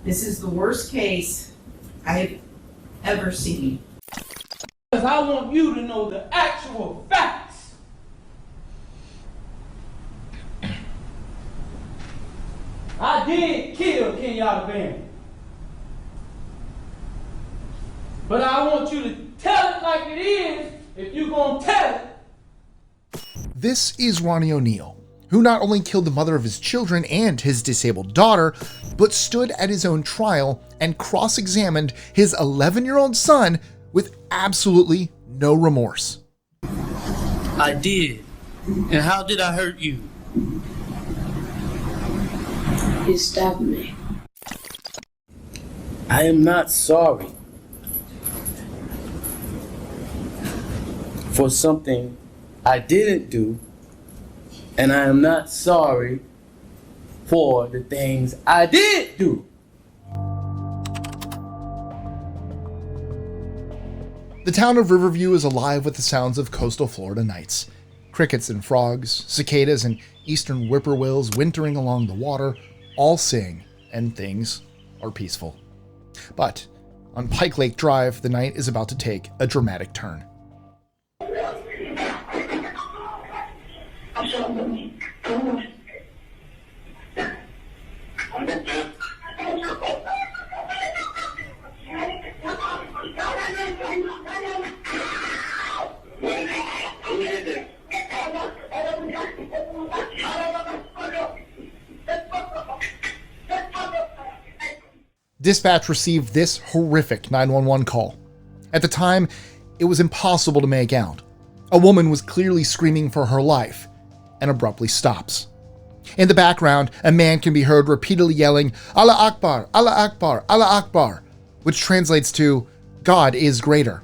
This is the worst case I've ever seen. Because I want you to know the actual facts. I did kill Kenyatta Barron. But I want you to tell it like it is if you're going to tell it. This is Ronnie O'Neal, who not only killed the mother of his children and his disabled daughter, but stood at his own trial and cross-examined his 11-year-old son with absolutely no remorse. I did. And how did I hurt you? You stabbed me. I am not sorry for something I didn't do, and I am not sorry for the things I did do. The town of Riverview is alive with the sounds of coastal Florida nights. Crickets and frogs, cicadas and eastern whippoorwills wintering along the water all sing, and things are peaceful. But on Pike Lake Drive, the night is about to take a dramatic turn. Dispatch received this horrific 911 call. At the time, it was impossible to make out. A woman was clearly screaming for her life and abruptly stops. In the background, a man can be heard repeatedly yelling, "Allah Akbar, Allah Akbar, Allah Akbar," which translates to, "God is greater."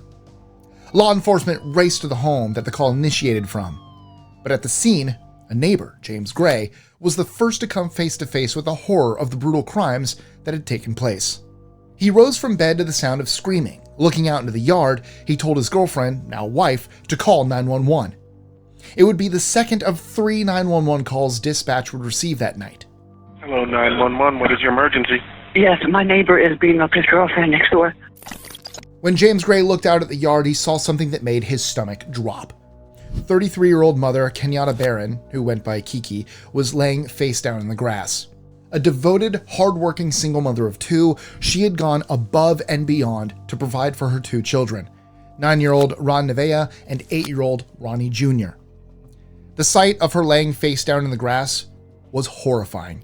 Law enforcement raced to the home that the call initiated from. But at the scene, a neighbor, James Gray, was the first to come face to face with the horror of the brutal crimes that had taken place. He rose from bed to the sound of screaming. Looking out into the yard, he told his girlfriend, now wife, to call 911. It would be the second of 3 911 calls dispatch would receive that night. Hello, 911. What is your emergency? Yes, my neighbor is beating up his girlfriend next door. When James Gray looked out at the yard, he saw something that made his stomach drop. 33-year-old mother Kenyatta Barron, who went by Kiki, was laying face down in the grass. A devoted, hardworking single mother of 2, she had gone above and beyond to provide for her 2 children, 9-year-old Ronnie Oneal and 8-year-old Ronnie Jr. The sight of her laying face down in the grass was horrifying.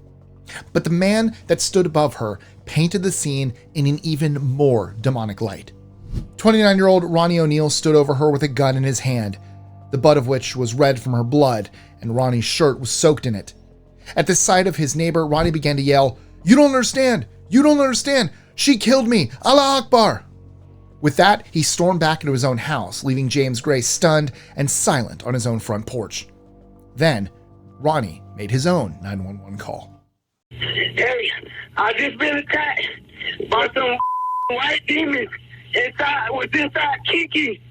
But the man that stood above her painted the scene in an even more demonic light. 29-year-old Ronnie O'Neal stood over her with a gun in his hand, the butt of which was red from her blood, and Ronnie's shirt was soaked in it. At the sight of his neighbor, Ronnie began to yell, "You don't understand! You don't understand! She killed me! Allah Akbar!" With that, he stormed back into his own house, leaving James Gray stunned and silent on his own front porch. Then, Ronnie made his own 911 call. Hey, I just been attacked by some white demons inside Kiki.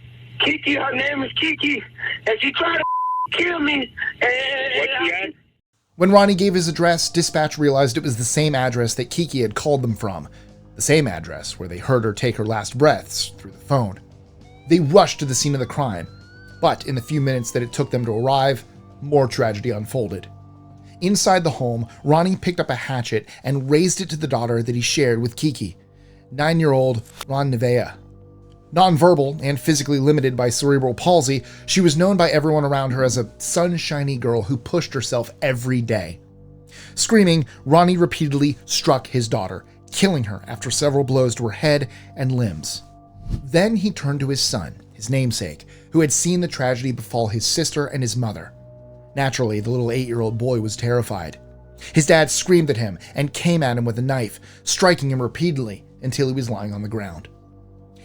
Kiki, her name is Kiki, and she tried to kill me. When Ronnie gave his address, dispatch realized it was the same address that Kiki had called them from, the same address where they heard her take her last breaths through the phone. They rushed to the scene of the crime, but in the few minutes that it took them to arrive, more tragedy unfolded. Inside the home, Ronnie picked up a hatchet and raised it to the daughter that he shared with Kiki, 9-year-old Ronnie Oneal. Nonverbal and physically limited by cerebral palsy, she was known by everyone around her as a sunshiny girl who pushed herself every day. Screaming, Ronnie repeatedly struck his daughter, killing her after several blows to her head and limbs. Then he turned to his son, his namesake, who had seen the tragedy befall his sister and his mother. Naturally, the little 8-year-old boy was terrified. His dad screamed at him and came at him with a knife, striking him repeatedly until he was lying on the ground.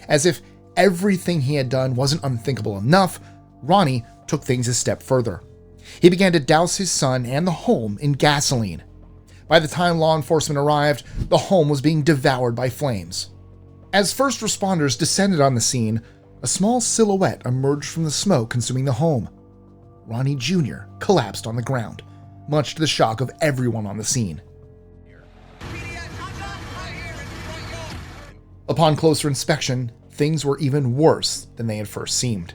As if everything he had done wasn't unthinkable enough, Ronnie took things a step further. He began to douse his son and the home in gasoline. By the time law enforcement arrived, the home was being devoured by flames. As first responders descended on the scene, a small silhouette emerged from the smoke consuming the home. Ronnie Jr. collapsed on the ground, much to the shock of everyone on the scene. Upon closer inspection, things were even worse than they had first seemed.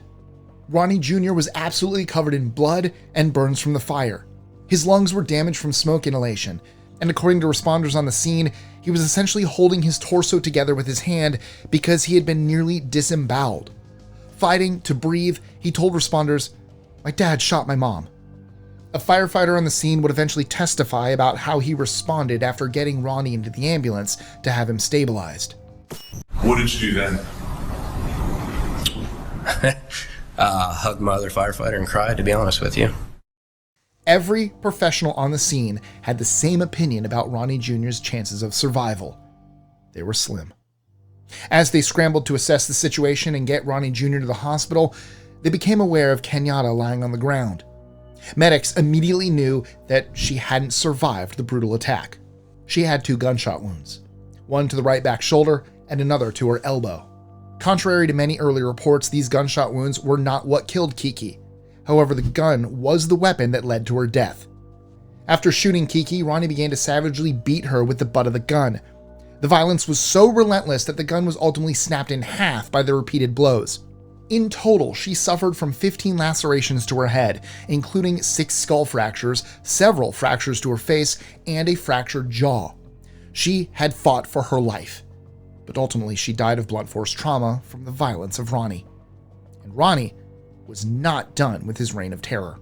Ronnie Jr. was absolutely covered in blood and burns from the fire. His lungs were damaged from smoke inhalation, and according to responders on the scene, he was essentially holding his torso together with his hand because he had been nearly disemboweled. Fighting to breathe, he told responders, "My dad shot my mom." A firefighter on the scene would eventually testify about how he responded after getting Ronnie into the ambulance to have him stabilized. What did you do then? Hugged my other firefighter and cried, to be honest with you. Every professional on the scene had the same opinion about Ronnie Jr.'s chances of survival. They were slim. As they scrambled to assess the situation and get Ronnie Jr. to the hospital, they became aware of Kenyatta lying on the ground. Medics immediately knew that she hadn't survived the brutal attack. She had 2 gunshot wounds, one to the right back shoulder and another to her elbow. Contrary to many early reports, these gunshot wounds were not what killed Kiki. However, the gun was the weapon that led to her death. After shooting Kiki, Ronnie began to savagely beat her with the butt of the gun. The violence was so relentless that the gun was ultimately snapped in half by the repeated blows. In total, she suffered from 15 lacerations to her head, including 6 skull fractures, several fractures to her face, and a fractured jaw. She had fought for her life, but ultimately she died of blunt force trauma from the violence of Ronnie. And Ronnie was not done with his reign of terror.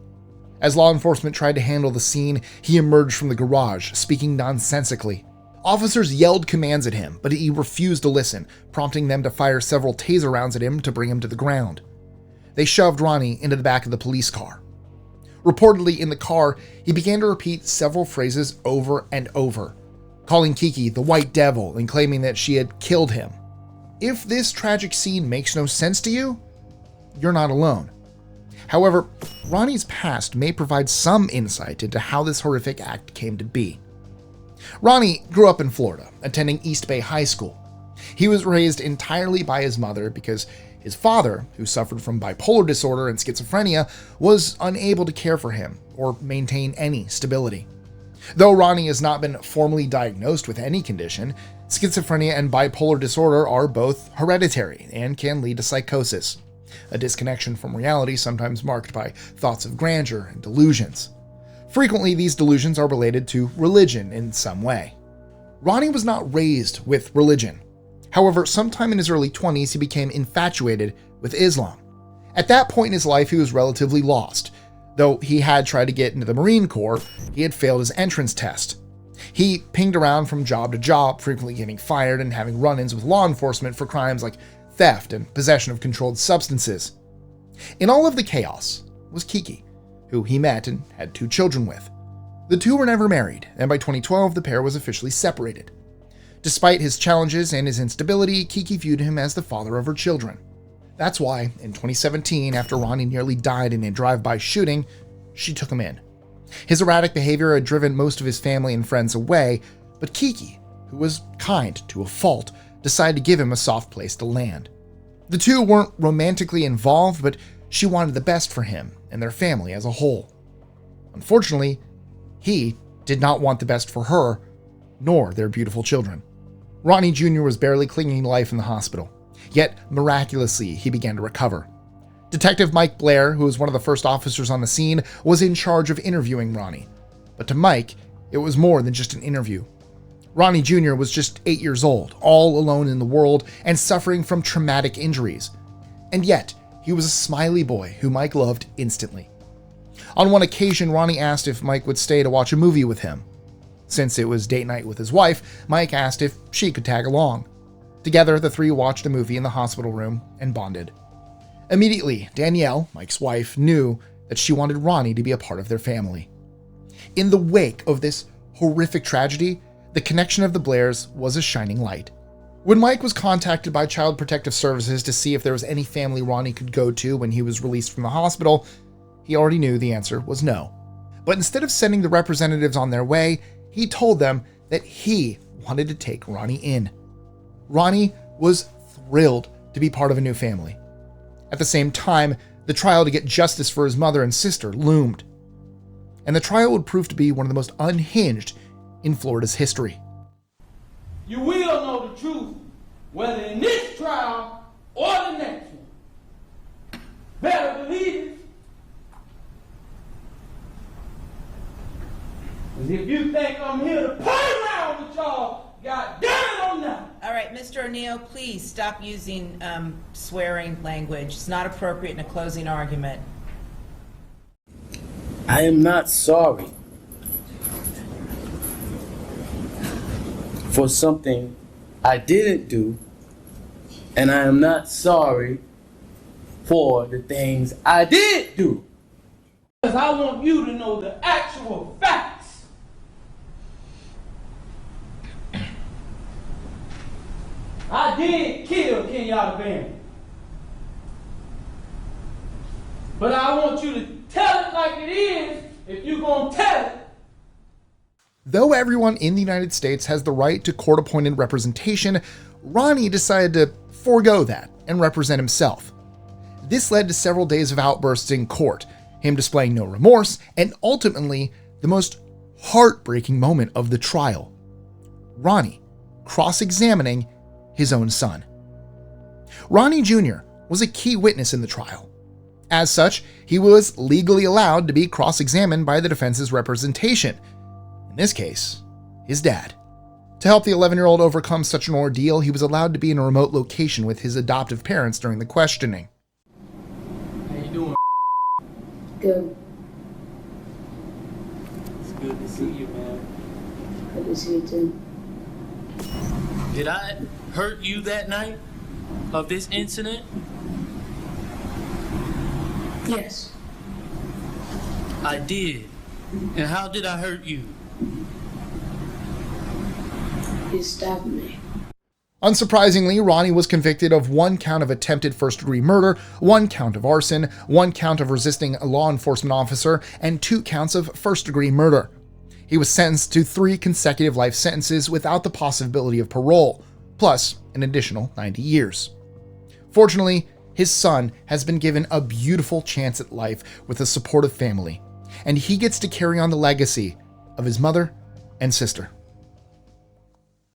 As law enforcement tried to handle the scene, he emerged from the garage, speaking nonsensically. Officers yelled commands at him, but he refused to listen, prompting them to fire several taser rounds at him to bring him to the ground. They shoved Ronnie into the back of the police car. Reportedly in the car, he began to repeat several phrases over and over, calling Kiki the White Devil and claiming that she had killed him. If this tragic scene makes no sense to you, you're not alone. However, Ronnie's past may provide some insight into how this horrific act came to be. Ronnie grew up in Florida, attending East Bay High School. He was raised entirely by his mother because his father, who suffered from bipolar disorder and schizophrenia, was unable to care for him or maintain any stability. Though Ronnie has not been formally diagnosed with any condition, schizophrenia and bipolar disorder are both hereditary and can lead to psychosis, a disconnection from reality sometimes marked by thoughts of grandeur and delusions. Frequently, these delusions are related to religion in some way. Ronnie was not raised with religion. However, sometime in his early 20s, he became infatuated with Islam. At that point in his life, he was relatively lost. Though he had tried to get into the Marine Corps, he had failed his entrance test. He pinged around from job to job, frequently getting fired and having run-ins with law enforcement for crimes like theft and possession of controlled substances. In all of the chaos was Kiki, who he met and had 2 children with. The 2 were never married, and by 2012 the pair was officially separated. Despite his challenges and his instability, Kiki viewed him as the father of her children. That's why, in 2017, after Ronnie nearly died in a drive-by shooting, she took him in. His erratic behavior had driven most of his family and friends away, but Kiki, who was kind to a fault, decided to give him a soft place to land. The 2 weren't romantically involved, but she wanted the best for him and their family as a whole. Unfortunately, he did not want the best for her, nor their beautiful children. Ronnie Jr. was barely clinging to life in the hospital, yet miraculously he began to recover. Detective Mike Blair, who was one of the first officers on the scene, was in charge of interviewing Ronnie. But to Mike, it was more than just an interview. Ronnie Jr. was just 8 years old, all alone in the world and suffering from traumatic injuries. And yet, he was a smiley boy who Mike loved instantly. On one occasion, Ronnie asked if Mike would stay to watch a movie with him. Since it was date night with his wife, Mike asked if she could tag along. Together, the 3 watched a movie in the hospital room and bonded. Immediately, Danielle, Mike's wife, knew that she wanted Ronnie to be a part of their family. In the wake of this horrific tragedy, the connection of the Blairs was a shining light. When Mike was contacted by Child Protective Services to see if there was any family Ronnie could go to when he was released from the hospital, he already knew the answer was no. But instead of sending the representatives on their way, he told them that he wanted to take Ronnie in. Ronnie was thrilled to be part of a new family. At the same time, the trial to get justice for his mother and sister loomed. And the trial would prove to be one of the most unhinged in Florida's history. You will know the truth, whether in this trial or the next one. Better believe it. 'Cause if you think I'm here to play around with y'all, God damn it, I'm not. All right, Mr. O'Neal, please stop using swearing language. It's not appropriate in a closing argument. I am not sorry for something I didn't do, and I am not sorry for the things I did do. Because I want you to know the actual facts. I did kill Kenyatta Barron. But I want you to tell it like it is if you're going to tell it. Though everyone in the United States has the right to court-appointed representation, Ronnie decided to forego that and represent himself. This led to several days of outbursts in court, him displaying no remorse, and ultimately the most heartbreaking moment of the trial: Ronnie cross-examining his own son. Ronnie Jr. was a key witness in the trial. As such, he was legally allowed to be cross-examined by the defense's representation, in this case, his dad. To help the 11-year-old overcome such an ordeal, he was allowed to be in a remote location with his adoptive parents during the questioning. How you doing? Good. It's good to see you, man. Good to see you too. Did I hurt you that night of this incident? Yes. I did. And how did I hurt you? You stabbed me. Unsurprisingly, Ronnie was convicted of 1 count of attempted first-degree murder, 1 count of arson, 1 count of resisting a law enforcement officer, and 2 counts of first-degree murder. He was sentenced to 3 consecutive life sentences without the possibility of parole, plus an additional 90 years. Fortunately, his son has been given a beautiful chance at life with a supportive family, and he gets to carry on the legacy of his mother and sister.